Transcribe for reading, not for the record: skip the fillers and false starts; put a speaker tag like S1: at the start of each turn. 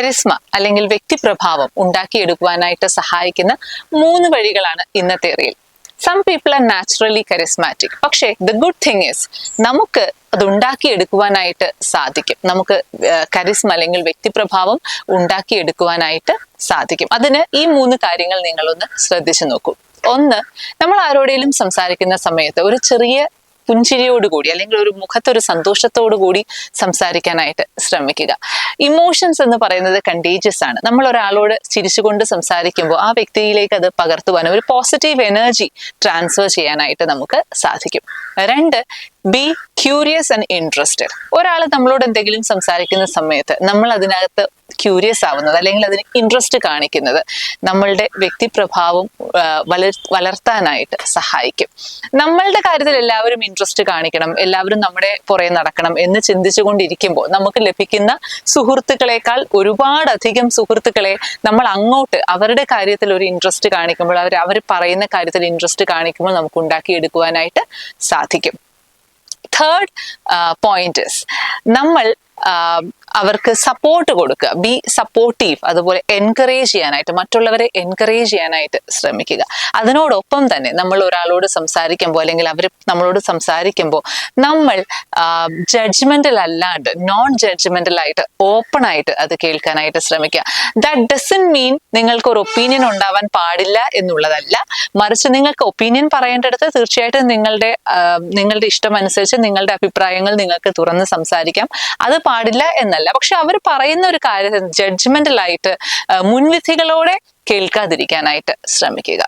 S1: Charisma അല്ലെങ്കിൽ വ്യക്തിപ്രഭാവം ഉണ്ടാക്കിയെടുക്കുവാനായിട്ട് സഹായിക്കുന്ന 3 വഴികളാണ് ഇന്നത്തെ reel. Some people are naturally charismatic. പക്ഷേ ദ ഗുഡ് തിങ് ഈസ് നമുക്ക് അത് ഉണ്ടാക്കിയെടുക്കുവാനായിട്ട് സാധിക്കും. നമുക്ക് കരിസ്മ അല്ലെങ്കിൽ വ്യക്തിപ്രഭാവം ഉണ്ടാക്കിയെടുക്കുവാനായിട്ട് സാധിക്കും. അതിന് ഈ 3 കാര്യങ്ങൾ നിങ്ങളൊന്ന് ശ്രദ്ധിച്ചു നോക്കൂ. ഒന്ന്, നമ്മൾ ആരോടെങ്കിലും സംസാരിക്കുന്ന സമയത്ത് ഒരു ചെറിയ പുഞ്ചിരിയോടുകൂടി അല്ലെങ്കിൽ ഒരു മുഖത്തൊരു സന്തോഷത്തോടു കൂടി സംസാരിക്കാനായിട്ട് ശ്രമിക്കുക. ഇമോഷൻസ് എന്ന് പറയുന്നത് കണ്ടേജിയസ് ആണ്. നമ്മൾ ഒരാളോട് ചിരിച്ചുകൊണ്ട് സംസാരിക്കുമ്പോൾ ആ വ്യക്തിയിലേക്ക് അത് പകർത്തുവാനും ഒരു പോസിറ്റീവ് എനർജി ട്രാൻസ്ഫർ ചെയ്യാനായിട്ട് നമുക്ക് സാധിക്കും. 2, ബി ക്യൂരിയസ് ആൻഡ് ഇൻട്രസ്റ്റഡ്. ഒരാൾ നമ്മളോട് എന്തെങ്കിലും സംസാരിക്കുന്ന സമയത്ത് നമ്മൾ അതിനകത്ത് ക്യൂരിയസ് ആവുന്നത് അല്ലെങ്കിൽ അതിന് ഇൻട്രസ്റ്റ് കാണിക്കുന്നത് നമ്മളുടെ വ്യക്തിപ്രഭാവം വളർത്താനായിട്ട് സഹായിക്കും. നമ്മളുടെ കാര്യത്തിൽ എല്ലാവരും ഇൻട്രസ്റ്റ് കാണിക്കണം, എല്ലാവരും നമ്മുടെ പുറകെ നടക്കണം എന്ന് ചിന്തിച്ചുകൊണ്ടിരിക്കുമ്പോൾ നമുക്ക് ലഭിക്കുന്ന സുഹൃത്തുക്കളെക്കാൾ ഒരുപാടധികം സുഹൃത്തുക്കളെ നമ്മൾ അങ്ങോട്ട് അവരുടെ കാര്യത്തിൽ ഒരു ഇൻട്രസ്റ്റ് കാണിക്കുമ്പോൾ അവർ പറയുന്ന കാര്യത്തിൽ ഇൻട്രസ്റ്റ് കാണിക്കുമ്പോൾ നമുക്ക് ഉണ്ടാക്കിയെടുക്കുവാനായിട്ട് സാധിക്കും. തേർഡ് പോയിന്റ് നമ്മൾ അവർക്ക് സപ്പോർട്ട് കൊടുക്കുക. B supportive. അതുപോലെ എൻകറേജ് ചെയ്യാനായിട്ട്, മറ്റുള്ളവരെ എൻകറേജ് ചെയ്യാനായിട്ട് ശ്രമിക്കുക. അതിനോടൊപ്പം തന്നെ നമ്മൾ ഒരാളോട് സംസാരിക്കുമ്പോൾ അല്ലെങ്കിൽ അവർ നമ്മളോട് സംസാരിക്കുമ്പോൾ നമ്മൾ ജഡ്ജ്മെന്റൽ അല്ലാണ്ട് നോൺ ജഡ്ജ്മെന്റൽ ആയിട്ട് ഓപ്പൺ ആയിട്ട് അത് കേൾക്കാനായിട്ട് ശ്രമിക്കുക. ദാറ്റ് ഡസന്റ് മീൻ നിങ്ങൾക്ക് ഒരു ഒപ്പീനിയൻ ഉണ്ടാവാൻ പാടില്ല എന്നുള്ളതല്ല. മറിച്ച് നിങ്ങൾക്ക് ഒപ്പീനിയൻ പറയേണ്ടടുത്ത് തീർച്ചയായിട്ടും നിങ്ങളുടെ ഇഷ്ടമനുസരിച്ച് നിങ്ങളുടെ അഭിപ്രായങ്ങൾ നിങ്ങൾക്ക് തുറന്ന് സംസാരിക്കാം. അത് പാടില്ല എന്നല്ല. പക്ഷെ അവർ പറയുന്ന ഒരു കാര്യത്തിൽ ജഡ്ജ്മെന്റൽ ആയിട്ട് മുൻവിധികളോടെ കേൾക്കാതിരിക്കാനായിട്ട് ശ്രമിക്കുക.